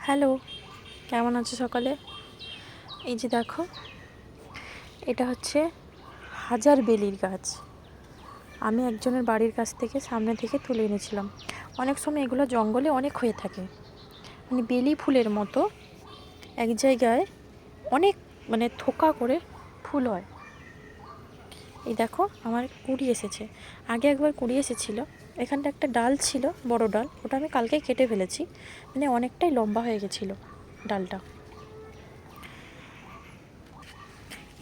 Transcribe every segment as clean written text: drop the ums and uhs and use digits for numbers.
Hello, কেমন আছো সকালে? এই যে দেখো, এটা হচ্ছে হাজার বেলির গাছ। আমি একজনের বাড়ির কাছ থেকে সামনে থেকে তুলে এনেছিলাম। অনেক সময় এগুলো জঙ্গলে অনেক হয়ে থাকে, মানে বেলি ফুলের মতো এক জায়গায় অনেক থোকা করে ফুল হয়। এই দেখো, আমার কুড়ি এসেছে। আগে একবার কুড়ি এসেছিলো। এখানটা একটা ডাল ছিল, বড় ডাল, ওটা আমি কালকে কেটে ফেলেছি। অনেকটাই লম্বা হয়ে গেছিলো ডালটা।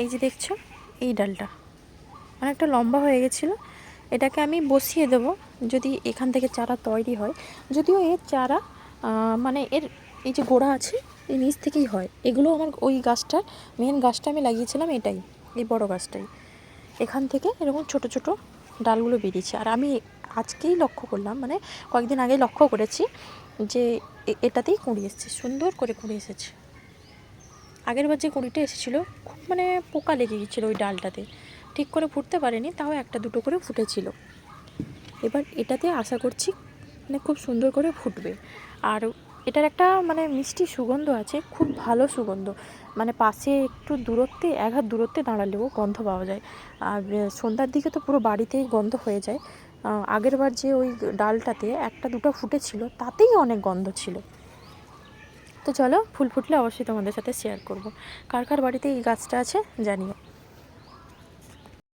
এই যে দেখছো, এই ডালটা অনেকটা লম্বা হয়ে গেছিলো। এটাকে আমি বসিয়ে দেবো যদি এখান থেকে চারা তৈরি হয়। যদিও এর চারা এর এই যে গোড়া আছে, এই নিচ থেকেই হয়। এগুলো আমার ওই গাছটার মেন গাছটা আমি লাগিয়েছিলাম, এটাই, এই বড় গাছটাই। এখান থেকে এরকম ছোট ছোট ডালগুলো বেরিয়েছে। আর আমি আজকেই লক্ষ্য করলাম, কয়েকদিন আগেই লক্ষ্য করেছি যে এটাতেই কুঁড়ি এসেছে, সুন্দর করে কুঁড়ি এসেছে। আগের বার যে কুঁড়িটা এসেছিলো, খুব পোকা লেগে গেছিলো ওই ডালটাতে, ঠিক করে ফুটতে পারেনি, তাও একটা দুটো করে ফুটেছিল। এবার এটাতে আশা করছি খুব সুন্দর করে ফুটবে। আর এটার একটা মিষ্টি সুগন্ধ আছে, খুব ভালো সুগন্ধ। পাশে একটু দূরত্বে, এক হাত দূরত্বে দাঁড়ালেও গন্ধ পাওয়া যায়। আর সন্ধ্যার দিকে তো পুরো বাড়িতেই গন্ধ হয়ে যায়। আগের বার যে ওই ডালটাতে একটা দুটো ফুটেছিল, তাতেই অনেক গন্ধ ছিল। তো চলো, ফুল ফুটলে অবশ্যই তোমাদের সাথে শেয়ার করব। কার কার বাড়িতে এই গাছটা আছে জানিও।